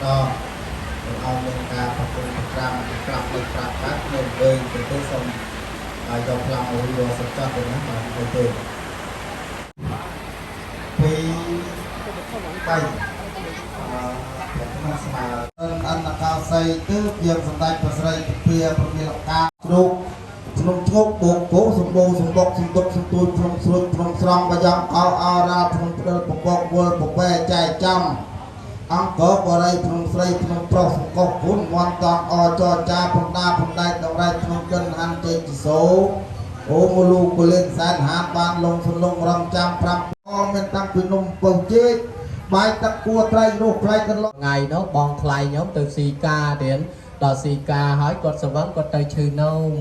តឲ្យមានការប្រគល់ប្រចាំក្រាបលើក្រាបកាត់នៅវិញទៅសូមយកផ្លាំងមួយយកសច្ចៈទៅណាបាទទៅពី3មកស្មាអន្តកោស័យទើបយើងសម្ដេចព្រះស្រីពាប្រមាលកាជ្រុកក្នុងឈប់បូកគោសម្បូរសម្បុកសម្ទុកសម្ទួយក្នុងស្រួយក្នុងស្រង់បយ៉ាងកោអរាក្នុងផ្ដិលប្រកបវល់ប្របែចែកចំអង្គបរិយក្នុងស្រីក្នុងប្រុសសង្កុសគុណមន្តតអចចាបណ្ដាបណ្ដែតដងរែកក្នុងកិនហាន់ចេកជីសូអូមលូកលេនសែនហានបានលងសលងរំចាំប្រាប់អមានតាំងពីនំពៅជេកបាយទឹកគួរត្រៃនោះផ្លែកន្លងថ្ងៃនោះបងថ្លៃខ្ញុំទៅស៊ីកាទៀតដល់ស៊ីកាហើយគាត់ស្វឹងគាត់ទៅឈឺនោម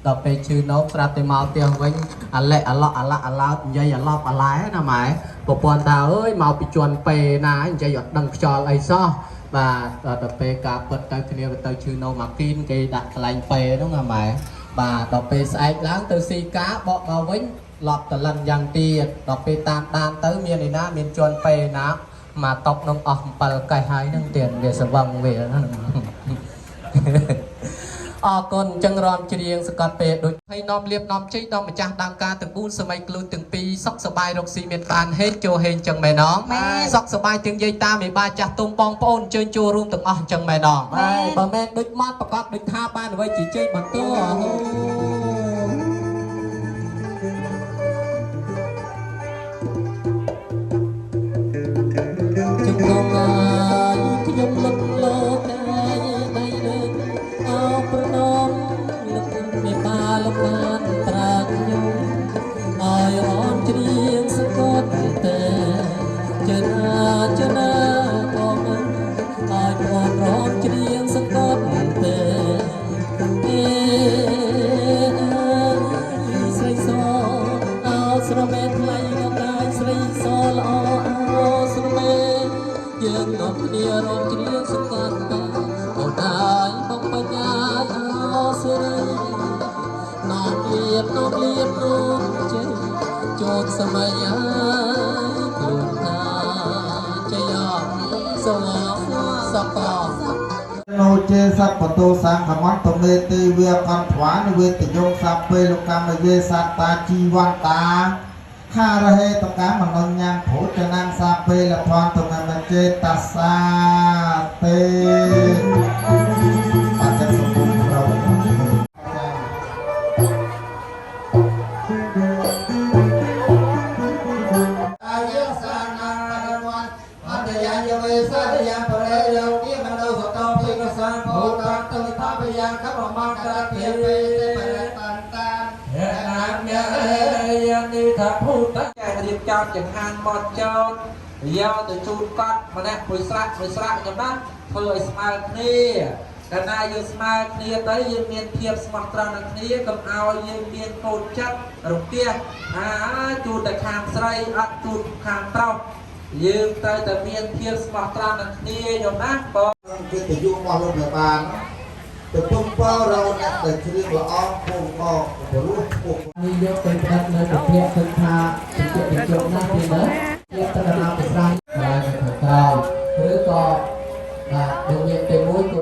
ដល់ពេលឈឺនោមស្រាប់តែមកផ្ទះវិញអាឡែអាឡោអាឡោនិយាយអាឡប់អាឡែណាម៉ែប្រពន្ធថាអើយមកពីជន់ពេណានិយាយអត់ដឹងខ្យល់អីសោះបាទដល់ពេលការពិតទៅគ្នាទៅឈឺនោមមកគីនគេដាក់កន្លែងពេហ្នឹងណាម៉ែបាទដល់ពេលស្អែកឡើងទៅស៊ីកាបកមកវិញឡប់តលិនយ៉ាងទៀតដល់ពេលតាមដានទៅមានឯណាមានជន់ពេណាមកតបក្នុងអស់7កេះហើយនឹងទៀតវាស្វឹងវាហ្នឹងអរគុណចឹងរំច្រៀងសកត់ពេដូចហើយនាំលៀបនាំជ័យដល់ម្ចាស់ដើមការទាំង4សម័យខ្លួនទាំង2សុខសប្បាយរកស៊ីមានបានហេតុចូលហេងចឹងមែនណងសុខសប្បាយទាំងយាយតាមេបាចាស់ទុំបងប្អូនអញ្ជើញចូលរួមទាំងអស់ចឹងមែនណងបើមែនដូចមកប្រកបដូចថាបានអ្វីជាជ័យបន្ទោជង្គង់ខ្ញុំលឹកលោកដៃលើកអោប្រណមលឹកមេបាលំបានត្រាខ្ញុំឲ្យអនច្រៀងសកត់តែចនាក៏មិនឲ្យបងរំច្រៀងសកត់តែស្រីសអោស្រមែថ្លៃដល់កាយស្រីសល្អអោស្រមែយើងនាំគ្នារំច្រៀងសង្កត់តែអូនហើយបងបញ្ញាអោសេរីនាំលៀបនាំជ័យចូលសម័យខ្លួនថាជ័យសងសកនោចេសពតោសង្ឃមន្តមេទេវាកំថ្វានវេទយងសាពេលកម្មវេសតាជីវន្តាខារហេតកម្មមនញ្ញាភោចនាងសាពេលភន្តមមចេតសាទេអញ្ចឹងសូមប្រោអាយសានាវ័នអន្តយាយវេសយាបរិយោគិមនោសតោភិកសាភោតតិថាបយ៉ាងកបមន្តរភិវេទេបរិតន្តាយនាមយនិថាភូតតែរៀបចំចង្ហាន់បត់ចោលយកទៅជូនគាត់ម្នាក់មួយស្រាក់ចាំណាធ្វើឲ្យស្មើគ្នាកាលណាយើងស្មើគ្នាទៅយើងមានភាពស្មោះត្រង់នឹងគ្នាកុំឲ្យយើងមានកូនចិត្តរគាស់ជូនតែខាងស្រីអត់ជូនខាងប្រុសយើងទៅតែមានភាពស្មោះត្រង់នឹងគ្នាយល់ណាបងកិត្តិយសរបស់លោកអ្នកបានទៅពុំពោរោអ្នកដែលជ្រៀងល្អពុំមកព្រោះពុកនេះយកទៅផ្ដាច់នៅប្រភេទឃើញថាជាជោគណាស់ទៀតណាយកទៅដល់ប្រសាទហើយទៅក្រោយឬក៏បាទដូចមានតែមួយក៏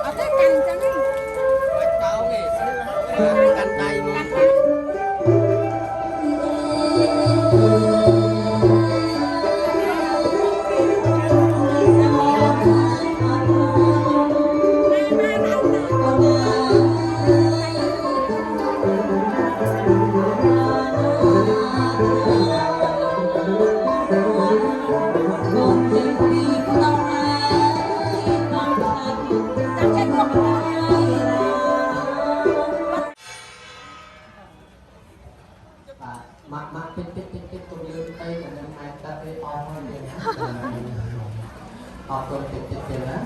អត់ទៅកាន់ចឹងហ្នឹងបាច់តោងឯងកាន់ដៃមកមកតិចទុំលឿនទៅខ្ញុំអាចដាក់វាអស់ហើយណាអរគុណតិចទៀតណា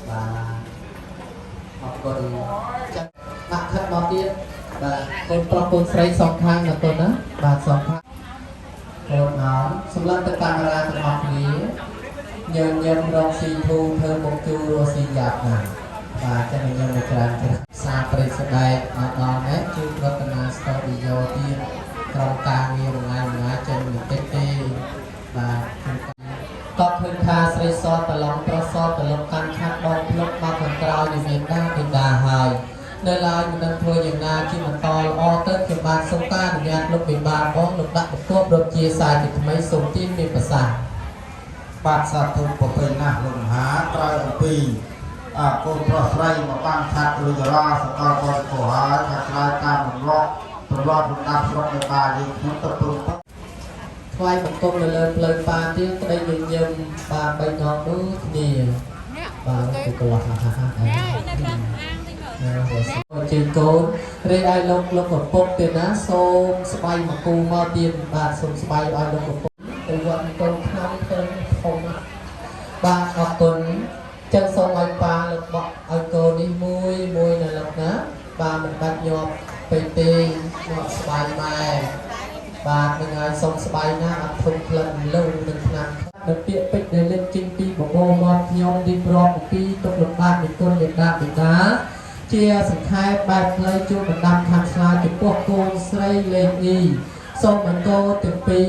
បាទអរគុណចាក់ដាក់ខិតមកទៀតបាទកូនប្រុសកូនស្រីសងខាងណាកូនណាបាទសងខាងកូនអោសម្រាប់ទៅកាមេរ៉ាទាំងអស់គ្នាញឹមរងស៊ីធូធ្វើមុខជួរស៊ីយ៉ាប់ណាបាទចឹងញឹមមកច្រើនទៀតសាប្រិយស្ដែកមកដល់នេះជួយរតនាស្ទូឌីយោទៀតក្រុមការងារមួយថ្ងៃចេញបន្តិចទេបាទ ก็คืนทาสริสอตลองตรสอตลองการคัดดองลบมาผลกราวอยู่เมียนด้าเป็นดาหายในลายอยู่นันทัวอย่างนาที่มันตอลอเตอร์เขียนบานสงการงานลบเป็นบานบ้องลบดักควบรถเจียสายติดไม่ส่งที่มีประสาทบาดสะทุกประเพณีลงหาไตรปีโกนพระไตรมาบ้านชัดลุยราสกอร์กอนขอหาชัดรายการหมุนรอบตลอดบุญนับรอบในบาลีมุตตะตุงไฟบังกงเลยเลยปาที่ได้ยินยมปาไปนอนดูนี่ปาติดตัวฮ่าฮ่าฮ่าจีนโกนเรียไอลงลงกับปุ๊บเดี๋ยวนะโซมสบายมากูมาเตียนบาดสมสบายไอลงกับปุ๊บตัววันตรงน้ำเติมคงบาดออกตุนจังโซมไอปลาหลบบอกไอโกนี่มวยนั่นหลบนะปลามันบัดยอบไปตีหมดสบายมาบาดเป็นไงทรงสบายนะอัดทุนเพลินเล่าหนึ่งนังเดินเปียกเป็ดเดินเล่นจริงปีบอกโมมอนยองดินรองปีตกหลุดบ้านเป็นต้นเด็กดาเป็นนะเชียสังขายแบบเลยจูบดำทางสลายจุดพวกโกนไซเลนีส่งมันโตถึงปี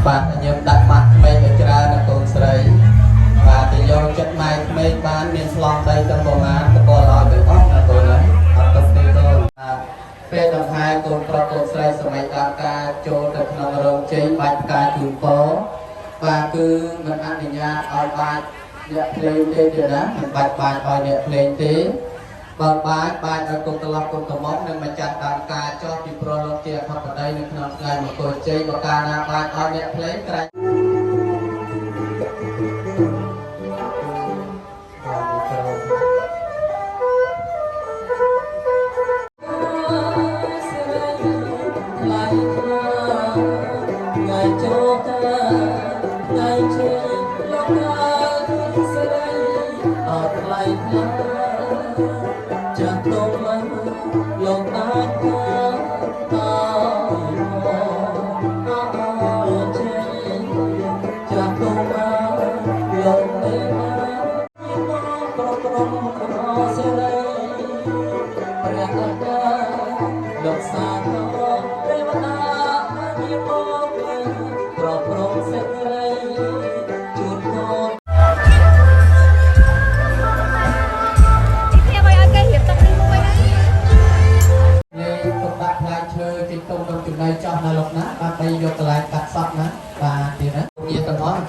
บาดเยี่ยมดักมัดไม่เห็นจราในตัวใส่บาดจะโยนจัดไม้ไม่บ้านมีสลองได้จังประมาณตะโกนลอยไปอ้อมในตัวนั้นอัดตัวตีตัวเป็นลำหายตัวประตูใส่สมัยตากาโจตะขนมรงใจบัดกาจุ่มโป๊บาคือมันอนุญาตเอาบาดเนี่ยเพลงเตี้ยนะมันบัดบาดเอาเนี่ยเพลงเตี้ยบาดเอาตัวตลับตัวตะมอกนั่นมาจัดตามกาจอปีโปรโลเตียขับไปได้ในขนมไก่มาตัวใจบากานาบาดเอาเนี่ยเพลงไกร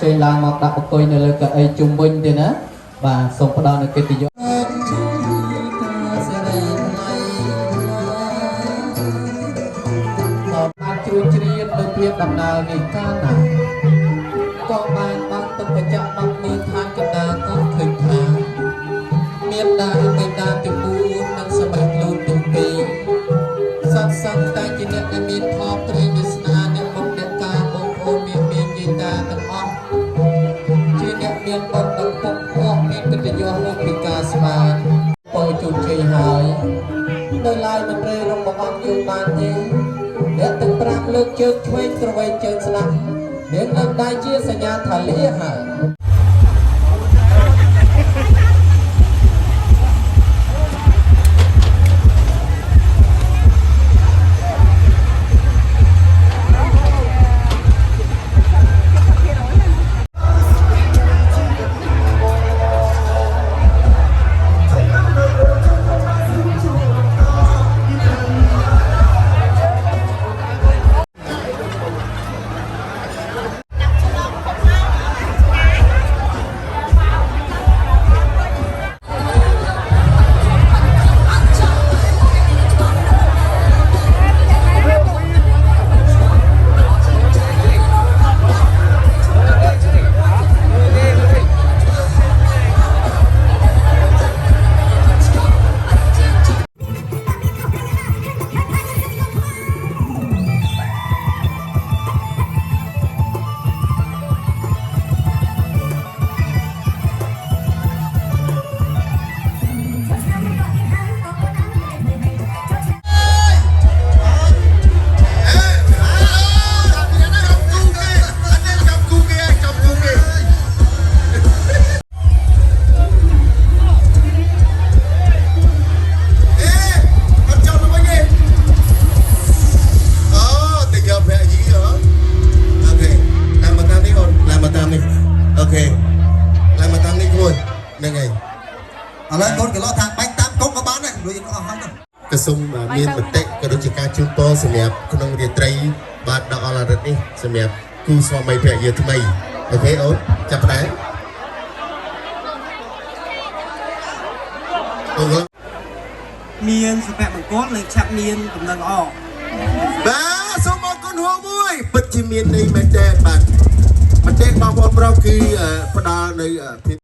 ใจลางมาดักตัวในเลยกับไอจุ่มบินเดียนะvàส่งประดานในกิจยศมาช่วยเชียร์โดยเพียบดำนาในการหนักก็มาบางต้องไปจับบังมีทานกันดาก็เคยทานเมียดาไม่ดาติบูนั่งสบายลุนถึงปีสักสักตาจินเนี่ยมีทอปเตรียมสนาเนี่ยบงเดียกาบงโอมียินดาตั้งอ้อมจีเนี่ยมีบงตั้งปกพวกมีกิจยศโลกิกาสบายปอยจุด ព្រៃរំបងអង្គយល់បានទេអ្នកទាំង5លើកជើងឆ្វេងក្រវែងជើងស្ដាំមានលើកដៃជាសញ្ញាថាលាហើយ กระซุ่มมีนมันเตะกระดูกการชุนโตสมัยขนมเรียนไตรบาดดอกอลาร์นี่สมัยกูสวมไม่แพ้เยอะทำไมโอเคโอ๊ตจับได้มีนสเปะมังกรเลยชักมีนกำลังออกบ้าสมองคนหัวมุ้ยปัจจิมีนในแม่แจ๊บัดมันเด็กบางคนเราคือประดาใน